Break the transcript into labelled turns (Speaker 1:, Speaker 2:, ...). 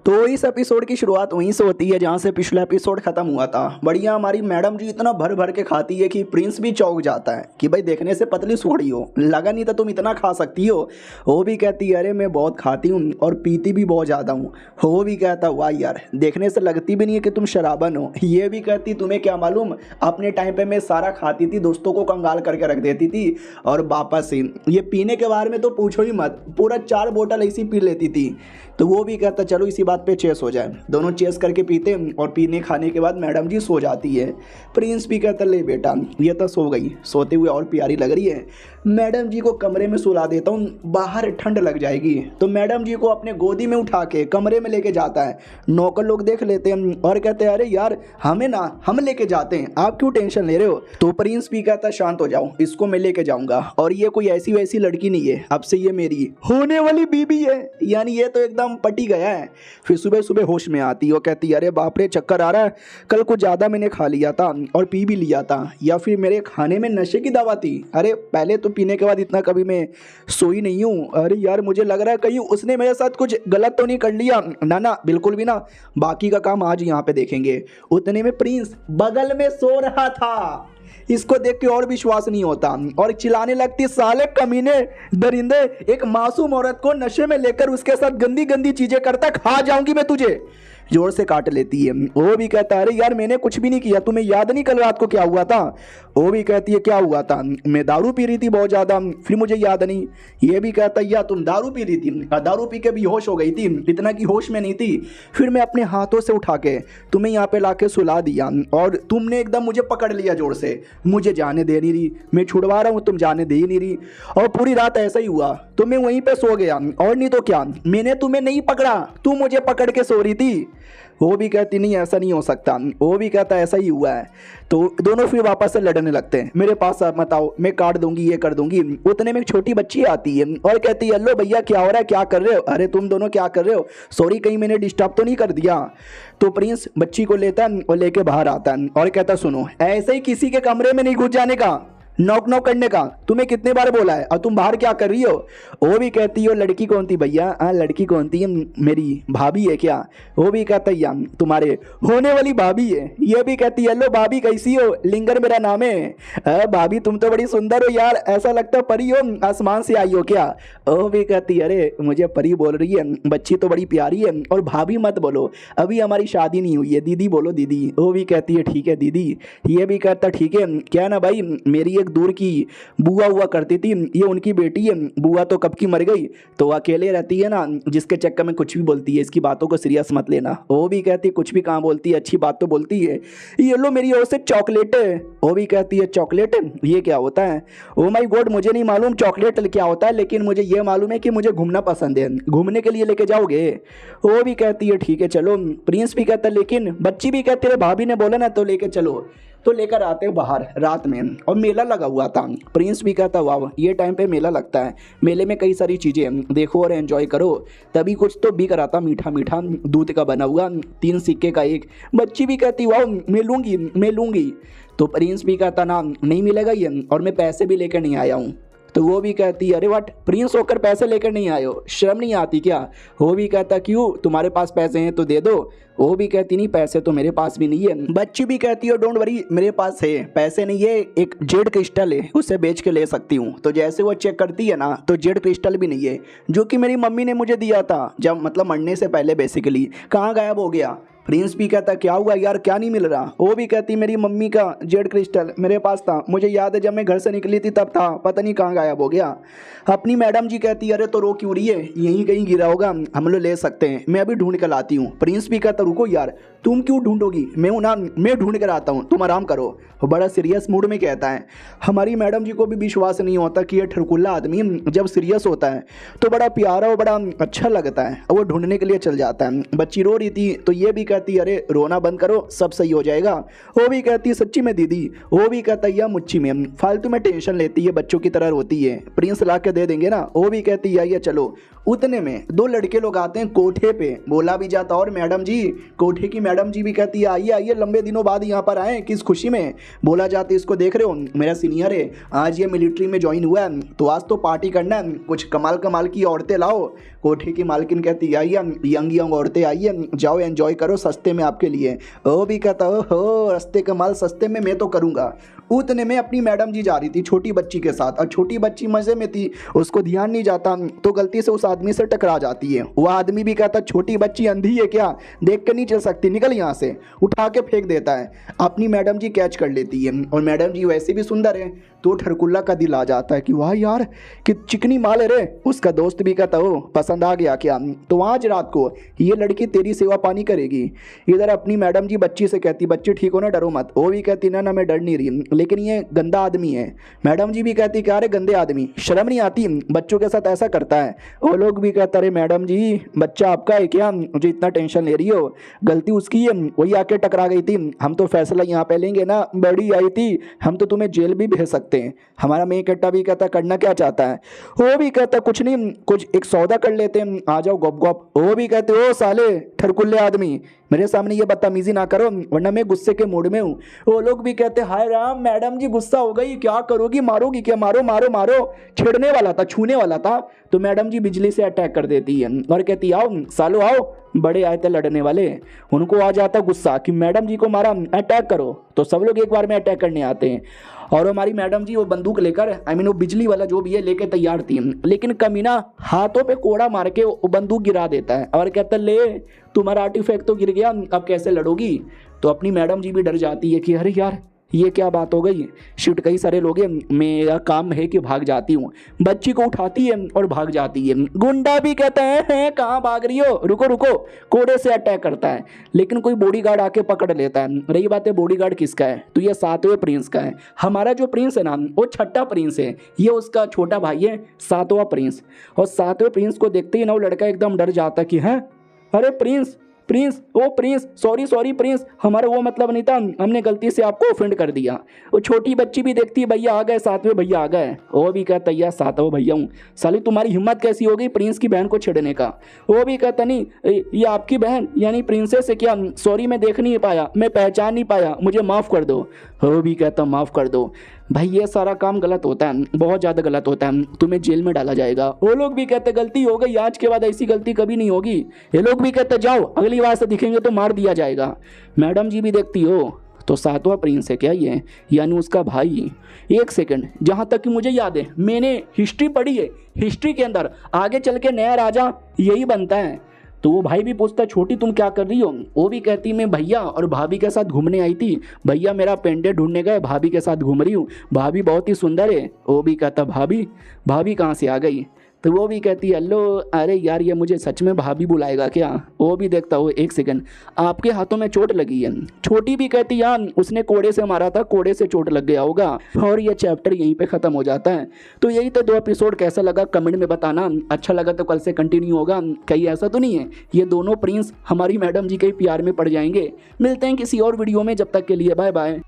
Speaker 1: तो इस एपिसोड की शुरुआत वहीं से होती है जहाँ से पिछला एपिसोड खत्म हुआ था। बढ़िया हमारी मैडम जी इतना भर भर के खाती है कि प्रिंस भी चौंक जाता है कि भाई देखने से पतली सोड़ी हो, लगा नहीं था तुम इतना खा सकती हो। वो भी कहती है अरे मैं बहुत खाती हूँ और पीती भी बहुत ज़्यादा हूँ। वो भी कहता वाह यार देखने से लगती भी नहीं है कि तुम शराबन हो। ये भी कहती तुम्हें क्या मालूम अपने टाइम पे मैं सारा खाती थी, दोस्तों को कंगाल करके रख देती थी और वापस ही ये पीने के बारे में तो पूछो ही मत, पूरा 4 बोतल ऐसी पी लेती थी। तो वो भी कहता चलो इसी बात पे चेस हो जाए। दोनों चेस करके पीते और पीने खाने के बाद मैडम जी सो जाती है। प्रिंस भी कहता ले बेटा ये तो सो गई, सोते हुए और प्यारी लग रही है। मैडम जी को कमरे में सुला देता हूँ, बाहर ठंड लग जाएगी। तो मैडम जी को अपने गोदी में उठा के कमरे में लेके जाता है। नौकर लोग देख लेते हैं और कहते हैं अरे यार हमें ना, हम लेके जाते हैं, आप क्यों टेंशन ले रहे हो। तो प्रिंस भी कहता शांत हो जाओ, इसको मैं लेके जाऊंगा और ये कोई ऐसी वैसी लड़की नहीं है, अब से ये मेरी होने वाली बीबी है। यानी ये तो एकदम पटी गया है। फिर सुबह सुबह होश में आती है, वो कहती है अरे बाप रे चक्कर आ रहा है, कल कुछ ज़्यादा मैंने खा लिया था और पी भी लिया था, या फिर मेरे खाने में नशे की दवा थी। अरे पहले तो पीने के बाद इतना कभी मैं सोई नहीं हूँ। अरे यार मुझे लग रहा है कहीं उसने मेरे साथ कुछ गलत तो नहीं कर लिया। ना ना बिल्कुल भी ना, बाकी का काम आज यहाँ पे देखेंगे। उतने में प्रिंस बगल में सो रहा था। इसको देख के और विश्वास नहीं होता और चिल्लाने लगती साले कमीने दरिंदे, एक मासूम औरत को नशे में लेकर उसके साथ गंदी गंदी चीजें करता, खा जाऊंगी मैं तुझे। जोर से काट लेती है। वो भी कहता है अरे यार मैंने कुछ भी नहीं किया, तुम्हें याद नहीं कल रात को क्या हुआ था। वो भी कहती है क्या हुआ था, मैं दारू पी रही थी बहुत ज़्यादा, फिर मुझे याद नहीं। ये भी कहता है या तुम दारू पी रही थी, दारू पी के बेहोश हो गई थी, इतना की होश में नहीं थी, फिर मैं अपने हाथों से उठा के तुम्हें यहाँ पे ला के सुला दिया और तुमने एकदम मुझे पकड़ लिया जोर से, मुझे जाने दे नहीं रही, मैं छुड़वा रहा हूँ तुम जाने दे ही नहीं रही, और पूरी रात ऐसा ही हुआ तो मैं वहीं पे सो गया, और नहीं तो क्या, मैंने तुम्हें नहीं पकड़ा, तू मुझे पकड़ के सो रही थी। वो भी कहती नहीं ऐसा नहीं हो सकता। वो भी कहता ऐसा ही हुआ है। तो दोनों फिर वापस से लड़ने लगते हैं, मेरे पास आप मत आओ, मैं काट दूंगी ये कर दूंगी। उतने में एक छोटी बच्ची आती है और कहती है हेलो भैया क्या हो रहा है, क्या कर रहे हो, अरे तुम दोनों क्या कर रहे हो, सॉरी कहीं मैंने डिस्टर्ब तो नहीं कर दिया। तो प्रिंस बच्ची को लेता है और लेके बाहर आता है और कहता सुनो ऐसे ही किसी के कमरे में नहीं घुस जाने का, नॉक नॉक करने का, तुम्हें कितने बार बोला है, और तुम बाहर क्या कर रही हो। वो भी कहती हो लड़की कौन थी भैया, हाँ लड़की कौन थी, मेरी भाभी है क्या। वो भी कहता है तुम्हारे होने वाली भाभी है। ये भी कहती है हेलो भाभी कैसी हो, लिंगर मेरा नाम है। भाभी तुम तो बड़ी सुंदर हो यार, ऐसा लगता है परी हो, आसमान से आई हो क्या। वो भी कहती है अरे मुझे परी बोल रही है, बच्ची तो बड़ी प्यारी है, और भाभी मत बोलो अभी हमारी शादी नहीं हुई है, दीदी बोलो दीदी। वो भी कहती है ठीक है दीदी। ये भी कहता ठीक है, क्या ना भाई मेरी एक दूर की बुआ हुआ करती थी, ये उनकी बेटी है, बुआ तो कब की मर गई, तो अकेले रहती है ना, जिसके चक्कर में कुछ भी बोलती है, इसकी बातों को सीरियस मत लेना। वो भी कहती है कुछ भी कहाँ बोलती है, अच्छी बात तो बोलती है। ये लो मेरी ओर से चॉकलेट है। वो भी कहती है चॉकलेट ये क्या होता है। ओ माय गॉड मुझे नहीं मालूम चॉकलेट क्या होता है, लेकिन मुझे ये मालूम है कि मुझे घूमना पसंद है, घूमने के लिए लेके जाओगे। वो भी कहती है ठीक है चलो। प्रिंस भी कहता है लेकिन, बच्ची भी कहती है भाभी ने बोला ना तो लेके चलो। तो लेकर आते हैं बाहर रात में और मेला लगा हुआ था। प्रिंस भी कहता वाह ये टाइम पे मेला लगता है, मेले में कई सारी चीज़ें देखो और एंजॉय करो। तभी कुछ तो बिक रहा था मीठा मीठा, दूध का बना हुआ, 3 सिक्के का एक। बच्ची भी कहती वाह मैं लूँगी मैं लूँगी। तो प्रिंस भी कहता ना नहीं मिलेगा ये, और मैं पैसे भी लेकर नहीं आया हूँ। तो वो भी कहती है अरे वाट प्रिंस होकर पैसे लेकर नहीं आए हो, शर्म नहीं आती क्या। वो भी कहता क्यों तुम्हारे पास पैसे हैं तो दे दो। वो भी कहती नहीं पैसे तो मेरे पास भी नहीं है। बच्ची भी कहती है डोंट वरी मेरे पास है, पैसे नहीं है, एक जेड क्रिस्टल है उसे बेच के ले सकती हूँ। तो जैसे वो चेक करती है ना तो जेड क्रिस्टल भी नहीं है, जो कि मेरी मम्मी ने मुझे दिया था जब मतलब मरने से पहले बेसिकली, कहाँ गायब हो गया। प्रिंस भी कहता क्या हुआ यार क्या नहीं मिल रहा। वो भी कहती मेरी मम्मी का जेड क्रिस्टल मेरे पास था, मुझे याद है जब मैं घर से निकली थी तब था, पता नहीं कहाँ गायब हो गया। अपनी मैडम जी कहती अरे तो रो क्यों रही है, यहीं कहीं गिरा होगा, हम लोग ले सकते हैं, मैं अभी ढूंढ कर लाती हूँ। प्रिंस भी कहता रुको यार तुम क्यों ढूंढोगी, मैं हूँ ना, मैं ढूंढ कर आता हूँ, तुम आराम करो। बड़ा सीरियस मूड में कहता है। हमारी मैडम जी को भी विश्वास नहीं होता कि ये ठरकुल्ला आदमी जब सीरियस होता है तो बड़ा प्यारा और बड़ा अच्छा लगता है। वो ढूंढने के लिए चल जाता है। बच्ची रो रही थी तो ये भी कहती अरे रोना बंद करो सब सही हो जाएगा। वो भी कहती सच्ची में दीदी। वो भी कहता या मुच्ची में फालतू में टेंशन लेती है, बच्चों की तरह रोती है, प्रिंस ला के दे देंगे ना। वो भी कहती या चलो। उतने में 2 लड़के लोग आते हैं कोठे पे, बोला भी जाता और मैडम जी, कोठे की मैडम जी भी कहती है आइए आइए लंबे दिनों बाद यहाँ पर आए, किस खुशी में। बोला जाता है इसको देख रहे हो मेरा सीनियर है, आज ये मिलिट्री में ज्वाइन हुआ है तो आज तो पार्टी करना है, कुछ कमाल कमाल की औरतें लाओ। कोठी की मालकिन कहती आइए यंग यंग औरतें आइए, जाओ एंजॉय करो सस्ते में आपके लिए। वो भी कहता हो रस्ते का माल सस्ते में मैं तो करूँगा। उतने में अपनी मैडम जी जा रही थी छोटी बच्ची के साथ, और छोटी बच्ची मज़े में थी, उसको ध्यान नहीं जाता तो गलती से उस आदमी से टकरा जाती है। वह आदमी भी कहता छोटी बच्ची अंधी है क्या, देख के नहीं चल सकती, निकल यहाँ से, उठा के फेंक देता है। अपनी मैडम जी कैच कर लेती है, और मैडम जी वैसे भी सुंदर है तो ठरकुल्ला का दिल आ जाता है कि वाह यार कि चिकनी माल है रे। उसका दोस्त भी कहता हो पसंद आ गया क्या, तो आज रात को ये लड़की तेरी सेवा पानी करेगी। इधर अपनी मैडम जी बच्ची से कहती बच्ची ठीक हो ना, डरो मत। वो भी कहती ना ना मैं डर नहीं रही, लेकिन ये गंदा आदमी है। मैडम जी भी कहती क्या रे गंदे आदमी, शर्म नहीं आती, बच्चों के साथ ऐसा करता है। वो लोग भी कहता अरे मैडम जी बच्चा आपका है क्या, मुझे इतना टेंशन ले रही हो, गलती उसकी है, वही आके टकरा गई थी, हम तो फैसला यहाँ पे लेंगे ना, बड़ी आई थी, हम तो तुम्हें जेल भी भेज सकते हैं। हमारा मेन कट्टा भी कहता करना क्या चाहता है। वो भी कहता कुछ नहीं, कुछ एक सौदा कर लेते हैं, आ जाओ गप गप। वो भी कहते ओ साले ठरकुल्ले आदमी, मेरे सामने ये बदतमीजी ना करो वरना मैं गुस्से के मूड में हूँ। वो लोग भी कहते हाय राम मैडम जी गुस्सा हो गई, क्या करोगी, मारोगी क्या, मारो मारो मारो। छेड़ने वाला था, छूने वाला था, तो मैडम जी बिजली से अटैक कर देती है और कहती आओ सालो आओ, बड़े आए थे लड़ने वाले। उनको आ जाता गुस्सा कि मैडम जी को मारा, अटैक करो, तो सब लोग एक बार में अटैक करने आते हैं। और हमारी मैडम जी वो बंदूक लेकर वो बिजली वाला जो भी है लेके तैयार थी, लेकिन कमीना हाथों पे कोड़ा मार के वो बंदूक गिरा देता है और कहता ले तुम्हारा आर्टिफैक्ट तो गिर गया, अब कैसे लड़ोगी। तो अपनी मैडम जी भी डर जाती है कि अरे यार ये क्या बात हो गई, शिट कई सारे लोग हैं, मेरा काम है कि भाग जाती हूँ। बच्ची को उठाती है और भाग जाती है। गुंडा भी कहता है कहाँ भाग रही हो, रुको रुको, कोड़े से अटैक करता है, लेकिन कोई बॉडीगार्ड आके पकड़ लेता है। रही बात है बॉडीगार्ड किसका है, तो ये 7वें प्रिंस का है। हमारा जो प्रिंस है ना वो 6ठा प्रिंस है, ये उसका छोटा भाई है 7वां प्रिंस। और 7वें प्रिंस को देखते ही ना वो लड़का एकदम डर जाता कि हैं अरे प्रिंस प्रिंस ओ प्रिंस, सॉरी सॉरी प्रिंस, हमारा वो मतलब नहीं था, हमने गलती से आपको ऑफेंड कर दिया। वो छोटी बच्ची भी देखती है भैया आ गए, 7वें भैया आ गए। वो भी कहता यार 7वां भैया हूँ, साली तुम्हारी हिम्मत कैसी हो गई प्रिंस की बहन को छेड़ने का। वो भी कहता नहीं ये आपकी बहन यानी प्रिंसेस है क्या, सॉरी मैं देख नहीं पाया, मैं पहचान नहीं पाया, मुझे माफ़ कर दो। वो भी कहता माफ़ कर दो। भाई ये सारा काम गलत होता है, बहुत ज़्यादा गलत होता है, तुम्हें जेल में डाला जाएगा। वो लोग भी कहते गलती हो गई, आज के बाद ऐसी गलती कभी नहीं होगी। ये लोग भी कहते जाओ अगली बार से दिखेंगे तो मार दिया जाएगा। मैडम जी भी देखती हो तो 7वां प्रिंस है क्या ये, यानी उसका भाई। एक सेकंड, जहाँ तक कि मुझे याद है मैंने हिस्ट्री पढ़ी है, हिस्ट्री के अंदर आगे चल के नया राजा यही बनता है। तो वो भाई भी पूछता छोटी तुम क्या कर रही हो। वो भी कहती मैं भैया और भाभी के साथ घूमने आई थी, भैया मेरा पेंडेंट ढूंढने गए, भाभी के साथ घूम रही हूँ, भाभी बहुत ही सुंदर है। वो भी कहता भाभी, भाभी कहाँ से आ गई। तो वो भी कहती हेलो, अरे यार ये मुझे सच में भाभी बुलाएगा क्या। वो भी देखता हो एक सेकंड आपके हाथों में चोट लगी है। छोटी भी कहती यार उसने कोड़े से मारा था, कोड़े से चोट लग गया होगा। और ये चैप्टर यहीं पे ख़त्म हो जाता है। तो यही तो 2 एपिसोड, कैसा लगा कमेंट में बताना, अच्छा लगा तो कल से कंटिन्यू होगा। कहीं ऐसा तो नहीं है ये दोनों प्रिंस हमारी मैडम जी के प्यार में पड़ जाएंगे। मिलते हैं किसी और वीडियो में, जब तक के लिए बाय बाय।